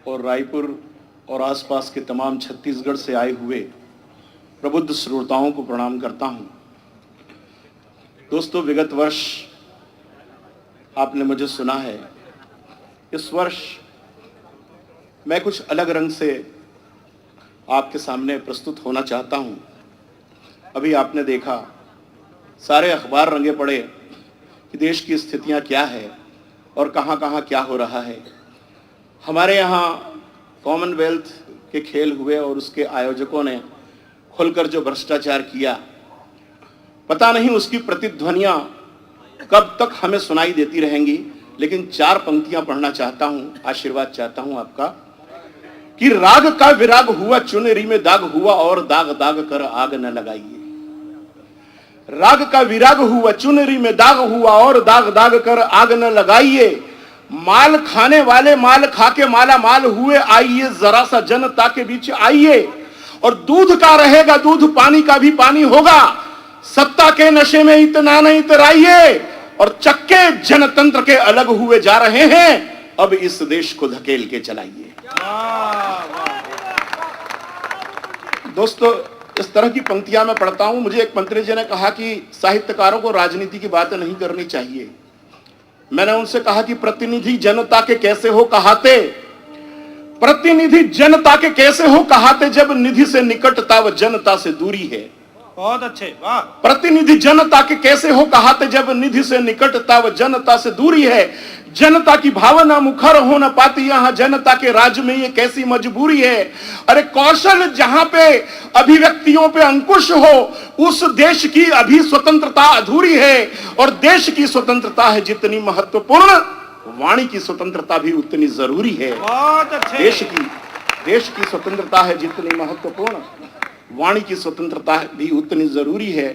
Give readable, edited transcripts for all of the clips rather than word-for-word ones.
और रायपुर और आसपास के तमाम छत्तीसगढ़ से आए हुए प्रबुद्ध श्रोताओं को प्रणाम करता हूं। दोस्तों, विगत वर्ष आपने मुझे सुना है। इस वर्ष मैं कुछ अलग रंग से आपके सामने प्रस्तुत होना चाहता हूं। अभी आपने देखा, सारे अखबार रंगे पड़े कि देश की स्थितियां क्या है और कहां कहां क्या हो रहा है। हमारे यहाँ कॉमनवेल्थ के खेल हुए और उसके आयोजकों ने खुलकर जो भ्रष्टाचार किया, पता नहीं उसकी प्रतिध्वनियां कब तक हमें सुनाई देती रहेंगी। लेकिन 4 पंक्तियां पढ़ना चाहता हूं, आशीर्वाद चाहता हूं आपका, कि राग का विराग हुआ, चुनरी में दाग हुआ और दाग दाग कर आग न लगाइए। राग का विराग हुआ, चुनरी में दाग हुआ और दाग दाग कर आग न लगाइए। माल खाने वाले माल खा के माला माल हुए, आइए जरा सा जनता के बीच आइए। और दूध का रहेगा दूध, पानी का भी पानी होगा। सत्ता के नशे में इतना नहीं इतराइए। और चक्के जनतंत्र के अलग हुए जा रहे हैं, अब इस देश को धकेल के चलाइए। दोस्तों, इस तरह की पंक्तियां मैं पढ़ता हूं। मुझे एक मंत्री जी ने कहा कि साहित्यकारों को राजनीति की बातें नहीं करनी चाहिए। मैंने उनसे कहा कि प्रतिनिधि जनता के कैसे हो कहाते, प्रतिनिधि जनता के कैसे हो कहाते, जब निधि से निकटता व जनता से दूरी है। बहुत अच्छे, वाह। प्रतिनिधि जनता के कैसे हो कहाते, जब निधि से निकटता व जनता से दूरी है। जनता की भावना मुखर हो न पाती, यहां जनता के राज में ये कैसी मजबूरी है। अरे कौशल जहां पे अभिव्यक्तियों पे अंकुश हो, उस देश की अभी स्वतंत्रता अधूरी है। और देश की स्वतंत्रता है जितनी महत्वपूर्ण, वाणी की स्वतंत्रता भी उतनी जरूरी है। बहुत अच्छे। देश की स्वतंत्रता है जितनी महत्वपूर्ण, वाणी की स्वतंत्रता भी उतनी जरूरी है।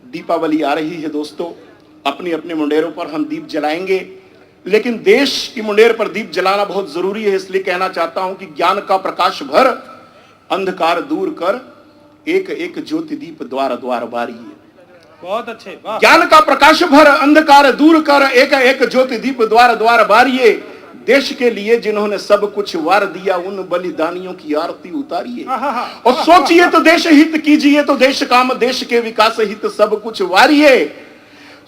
दीपावली आ रही है दोस्तों, अपनी अपने मुंडेरों पर हम दीप जलाएंगे, लेकिन देश की मुंडेर पर दीप जलाना बहुत जरूरी है। इसलिए कहना चाहता हूं कि ज्ञान का प्रकाश भर, अंधकार दूर कर, एक एक ज्योति दीप द्वार द्वार बारिए। बहुत अच्छे, वाह। ज्ञान का प्रकाश भर, अंधकार दूर कर, एक एक ज्योति दीप द्वार द्वार बारिए। देश के लिए जिन्होंने सब कुछ वार दिया, उन बलिदानियों की आरती उतारिए। और सोचिए तो देश हित, कीजिए तो देश काम, देश के विकास हित सब कुछ वारिए।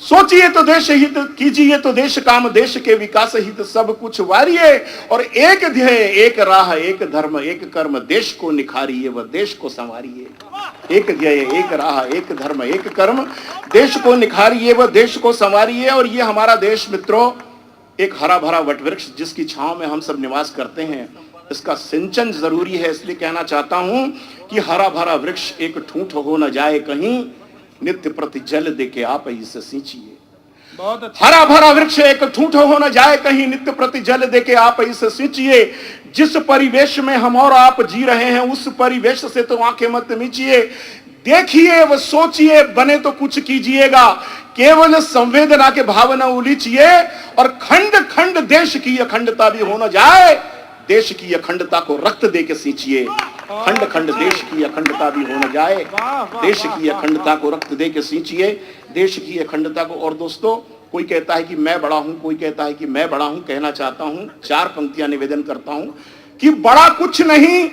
सोचिए तो देश हित, कीजिए तो देश काम, देश के विकास हित सब कुछ वारिए। और एक ध्येय, एक राह, एक धर्म, एक कर्म, देश को निखारिए व देश को संवारिए। एक ध्येय, एक राह, एक धर्म, एक कर्म, देश को निखारिए व देश को संवारिए। और ये हमारा देश मित्रों एक हरा भरा वटवृक्ष, जिसकी छांव में हम सब निवास करते हैं, इसका सिंचन जरूरी है। इसलिए कहना चाहता हूं कि हरा भरा वृक्ष एक ठूंठ हो न जाए कहीं, नित्य प्रति जल दे के आप इसे सींचिए। बहुत अच्छा। हरा भरा वृक्ष एक ठूंठ हो न जाए कहीं, नित्य प्रति जल दे के आप इसे सींचिए। जिस परिवेश में हम और आप जी रहे हैं, उस परिवेश से तो आंखें मत मीचिए। देखिए व सोचिए, बने तो कुछ कीजिएगा। केवल संवेदना के भावना उलीचिए। और खंड खंड देश की अखंडता भी हो न जाए, देश की अखंडता को रक्त दे के सींचिए। खंड खंड देश की अखंडता भी हो न जाए, देश की अखंडता को रक्त दे के सींचिए। देश की अखंडता को। और दोस्तों, कोई कहता है कि मैं बड़ा हूं, कोई कहता है कि मैं बड़ा हूं। कहना चाहता हूं, 4 पंक्तियां निवेदन करता हूं कि बड़ा कुछ नहीं,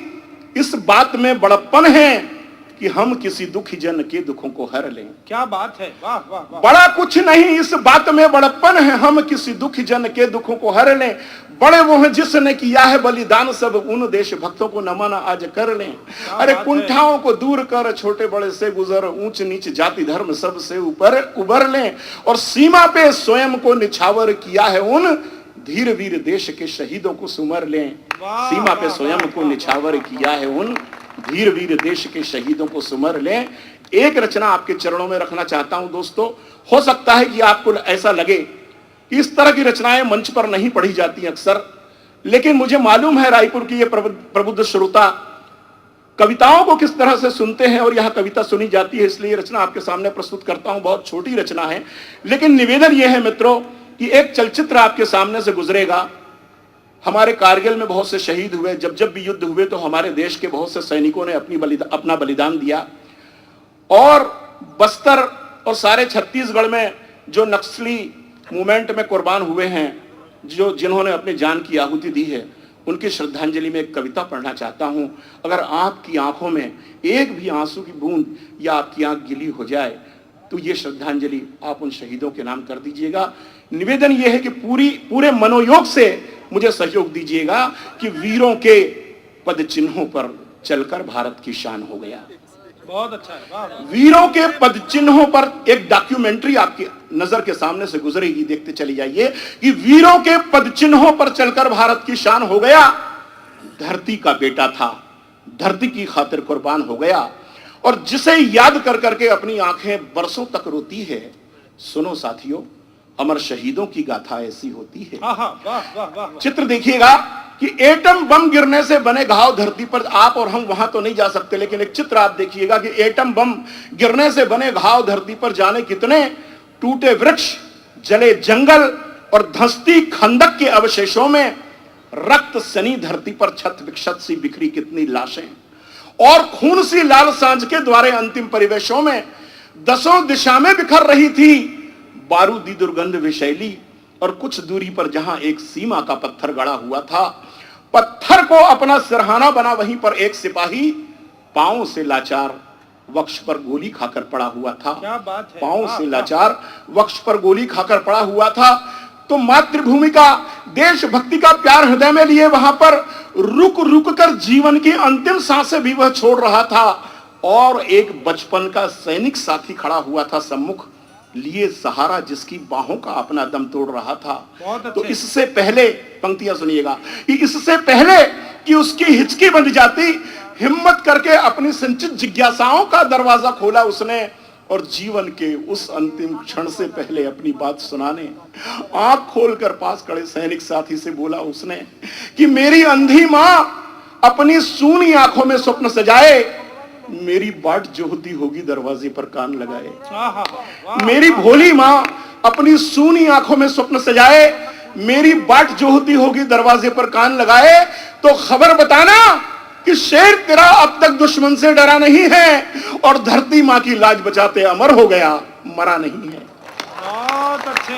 इस बात में बड़प्पन है कि हम किसी दुखी जन के दुखों को हर लें। क्या बात है, वाह वाह वाह। बड़ा कुछ नहीं, इस बात में बड़प्पन है, हम किसी दुखी जन के दुखों को हर लें। बड़े वो हैं जिसने किया है बलिदान, सब उन देश भक्तों को नमन आज कर लें। अरे कुंठाओं को दूर कर, छोटे बड़े से गुजर, ऊंच नीच जाति धर्म सब से ऊपर उबर लें। और सीमा पे स्वयं को निछावर किया है, उन धीर वीर देश के शहीदों को सुमर लें। सीमा पे स्वयं को निछावर किया है, उन धीर वीर देश के शहीदों को सुमर लें। एक रचना आपके चरणों में रखना चाहता हूं दोस्तों। हो सकता है कि आपको ऐसा लगे कि इस तरह की रचनाएं मंच पर नहीं पढ़ी जाती अक्सर, लेकिन मुझे मालूम है रायपुर की ये प्रबुद्ध श्रोता कविताओं को किस तरह से सुनते हैं और यहाँ कविता सुनी जाती है। इसलिए रचना आपके सामने प्रस्तुत करता हूं। बहुत छोटी रचना है, लेकिन निवेदन यह है मित्रों कि एक चलचित्र आपके सामने से गुजरेगा। हमारे कारगिल में बहुत से शहीद हुए। जब जब भी युद्ध हुए तो हमारे देश के बहुत से सैनिकों ने अपना बलिदान दिया। और बस्तर और सारे छत्तीसगढ़ में जो नक्सली मूवमेंट में कुर्बान हुए हैं, जिन्होंने अपनी जान की आहुति दी है, उनकी श्रद्धांजलि में एक कविता पढ़ना चाहता हूं। अगर आपकी आंखों में एक भी आंसू की बूंद या आपकी आंख गिली हो जाए तो ये श्रद्धांजलि आप उन शहीदों के नाम कर दीजिएगा। निवेदन यह है कि पूरे मनोयोग से मुझे सहयोग दीजिएगा कि वीरों के पद चिन्हों पर चलकर भारत की शान हो गया। बहुत अच्छा है, वाह वाह। वीरों के पद चिन्हों पर एक डॉक्यूमेंट्री आपकी नजर के सामने से गुजरेगी, देखते चली जाइए कि वीरों के पद चिन्हों पर चलकर भारत की शान हो गया। धरती का बेटा था, धरती की खातिर कुर्बान हो गया, और जिसे याद कर करके अपनी आंखें बरसों तक रोती है। सुनो साथियों, अमर शहीदों की गाथा ऐसी होती है। वाह वाह वाह। चित्र देखिएगा कि एटम बम गिरने से बने घाव धरती पर, आप और हम वहां तो नहीं जा सकते, लेकिन एक चित्र आप देखिएगा कि एटम बम गिरने से बने घाव धरती पर जाने कितने, टूटे वृक्ष, जले जंगल और धंसती खंदक के अवशेषों में रक्त सनी धरती पर छत विक्षत सी बिखरी कितनी लाशें, और खून सी लाल सांझ के द्वारे अंतिम परिवेशों में दसों दिशा में बिखर रही थी बारूदी दुर्गंध विषैली। और कुछ दूरी पर जहां एक सीमा का पत्थर गड़ा हुआ था, पत्थर को अपना सिरहाना बना वहीं पर एक सिपाही पांव से लाचार वक्ष पर गोली खाकर पड़ा हुआ था। क्या बात है, पांव वाह, से वाह। लाचार वक्ष पर गोली खाकर पड़ा हुआ था। तो मातृभूमि का, देशभक्ति का प्यार हृदय में लिए वहां पर रुक रुक कर जीवन की अंतिम सांसें भी वह छोड़ रहा था। और एक बचपन का सैनिक साथी खड़ा हुआ था सम्मुख, लिए सहारा जिसकी बाहों का अपना दम तोड़ रहा था। बहुत तो अच्छे। इससे पहले, पंक्तियां सुनिएगा, कि इससे पहले कि उसकी हिचकी बंध जाती, हिम्मत करके अपनी संचित जिज्ञासाओं का दरवाजा खोला उसने, और जीवन के उस अंतिम क्षण से पहले अपनी बात सुनाने आंख खोलकर पास खड़े सैनिक साथी से बोला उसने कि मेरी अंधी मां अपनी सूनी आंखों में स्वप्न सजाए, मेरी बाट जो होती होगी दरवाजे पर कान लगाए। मेरी भोली मां अपनी सूनी आंखों में स्वप्न सजाए, मेरी बाट जो होती होगी दरवाजे पर कान लगाए। तो खबर बताना कि शेर तेरा अब तक दुश्मन से डरा नहीं है, और धरती मां की लाज बचाते अमर हो गया, मरा नहीं है। बहुत अच्छे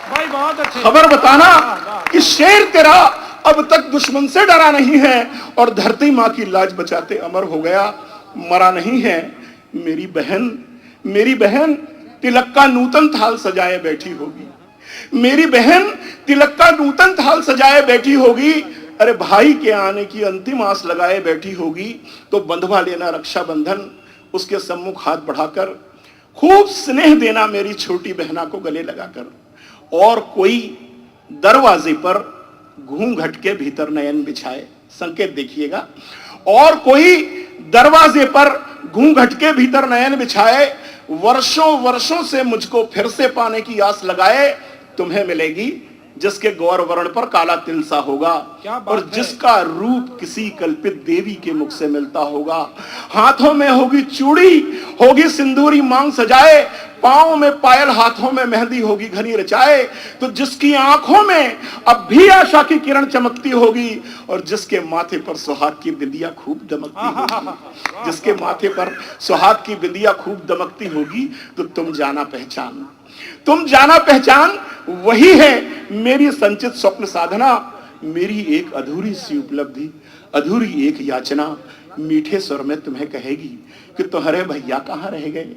भाई, बहुत अच्छे। खबर बताना वाह, वाह। कि शेर तेरा अब तक दुश्मन से डरा नहीं है, और धरती मां की लाज बचाते अमर हो गया, मरा नहीं है। मेरी बहन तिलक का नूतन थाल सजाए बैठी होगी, मेरी बहन तिलक का नूतन थाल सजाए बैठी होगी। अरे भाई के आने की अंतिम आस लगाए बैठी होगी। तो बंधवा लेना रक्षाबंधन, उसके सम्मुख हाथ बढ़ाकर खूब स्नेह देना मेरी छोटी बहना को गले लगाकर। और कोई दरवाजे पर घूंघट के भीतर नयन बिछाए, संकेत देखिएगा, और कोई दरवाजे पर घूंघट के भीतर नयन बिछाए, वर्षों वर्षों से मुझको फिर से पाने की आस लगाए। तुम्हें मिलेगी जिसके गौर वर्ण पर काला तिल सा होगा, क्या बात और है। जिसका रूप किसी कल्पित देवी के मुख से मिलता होगा। हाथों में होगी चूड़ी, होगी सिंदूरी मांग सजाए, पांव में पायल, हाथों में मेहंदी होगी घनी रचाए। तो जिसकी आंखों में अब भी आशा की किरण चमकती होगी, और जिसके माथे पर सुहाग की बिंदिया खूब दमकती होगी, जिसके माथे पर सुहाग की बिंदिया खूब दमकती होगी, तो तुम जाना पहचान, तुम जाना पहचान वही है मेरी संचित स्वप्न साधना, मेरी एक अधूरी सी उपलब्धि, अधूरी एक याचना। मीठे स्वर में तुम्हें कहेगी कि तुम्हारे भैया कहां रह गए,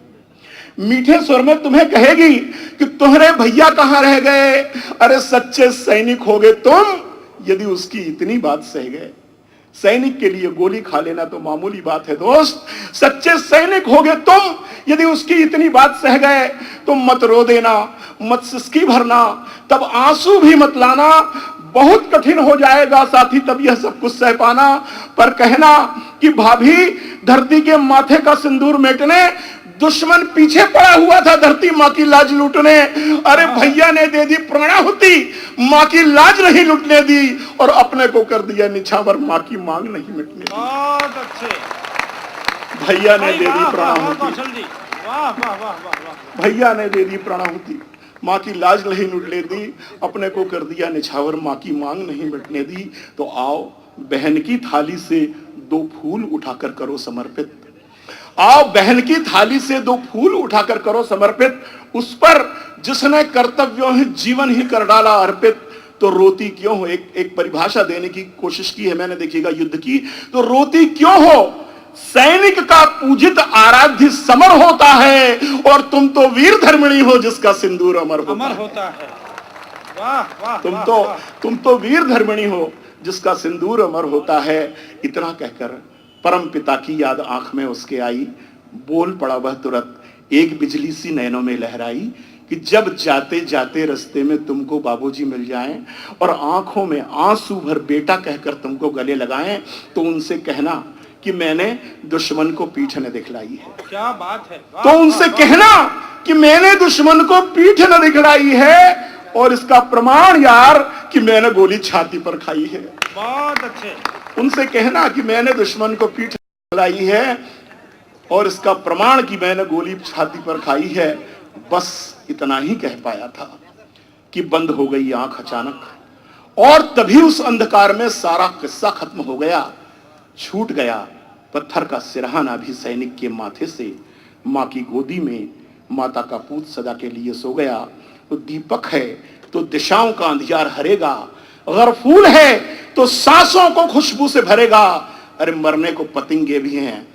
मीठे स्वर में तुम्हें कहेगी कि तुम्हारे भैया कहां रह गए। अरे सच्चे सैनिक हो गए तुम यदि उसकी इतनी बात सह गए। सैनिक के लिए गोली खा लेना तो मामूली बात है दोस्त, सच्चे सैनिक हो गए तुम यदि उसकी इतनी बात सह गए। तो मत रो देना, मत सिसकी भरना, तब आंसू भी मत लाना, बहुत कठिन हो जाएगा साथी तब यह सब कुछ सह पाना। पर कहना कि भाभी धरती के माथे का सिंदूर मेटने दुश्मन पीछे पड़ा हुआ था धरती माँ की लाज लूटने। अरे भैया ने दे दी प्राणाहुति, माँ की लाज नहीं लूटने दी, और अपने को कर दिया निछावर, माँ की मांग नहीं मिटने दी। बहुत अच्छे भैया ने भाई, दे दी वाह, वाह, प्राणाहुति, कौशल जी, वाह वाह वाह वाह वाह। भैया ने दे दी प्राणाहुति, माँ की लाज नहीं लूटने दी, अपने को कर दिया निछावर, माँ की मांग नहीं मिटने दी। तो आओ बहन की थाली से 2 फूल उठाकर करो समर्पित, आओ बहन की थाली से 2 फूल उठाकर करो समर्पित, उस पर जिसने कर्तव्यों ही जीवन ही कर डाला अर्पित। तो रोती क्यों हो? एक परिभाषा देने की कोशिश की है मैंने, देखिएगा, युद्ध की, तो रोती क्यों हो? सैनिक का पूजित आराध्य समर होता है, और तुम तो वीर धर्मिणी हो जिसका सिंदूर अमर होता है। वाह वाह तुम तो वीर धर्मिणी हो जिसका सिंदूर अमर होता है। इतना कहकर परम पिता की याद आंख में उसके आई, बोल पड़ा वह तुरंत, एक बिजली सी नैनों में लहराई, कि जब जाते जाते रास्ते में तुमको बाबूजी मिल जाएं और आंखों में आंसू भर बेटा कहकर तुमको गले लगाएं, तो उनसे कहना कि मैंने दुश्मन को पीठ न दिखलाई है। क्या बात है। तो उनसे कहना कि मैंने दुश्मन को पीठ न दिखलाई है, और इसका प्रमाण यार कि मैंने गोली छाती पर खाई है। बहुत अच्छे। उनसे कहना कि मैंने दुश्मन को पीठ दिखलाई है, और इसका प्रमाण कि मैंने गोली छाती पर खाई है। बस इतना ही कह पाया था कि बंद हो गई आंख अचानक, और तभी उस अंधकार में सारा किस्सा खत्म हो गया। छूट गया पत्थर का सिरहाना भी सैनिक के माथे से। मां की गोदी में माता का पूत सदा के लिए सो गया। तो दीपक है तो दिशाओं का अंधियार हरेगा, अगर फूल है तो सांसों को खुशबू से भरेगा। अरे मरने को पतंगे भी हैं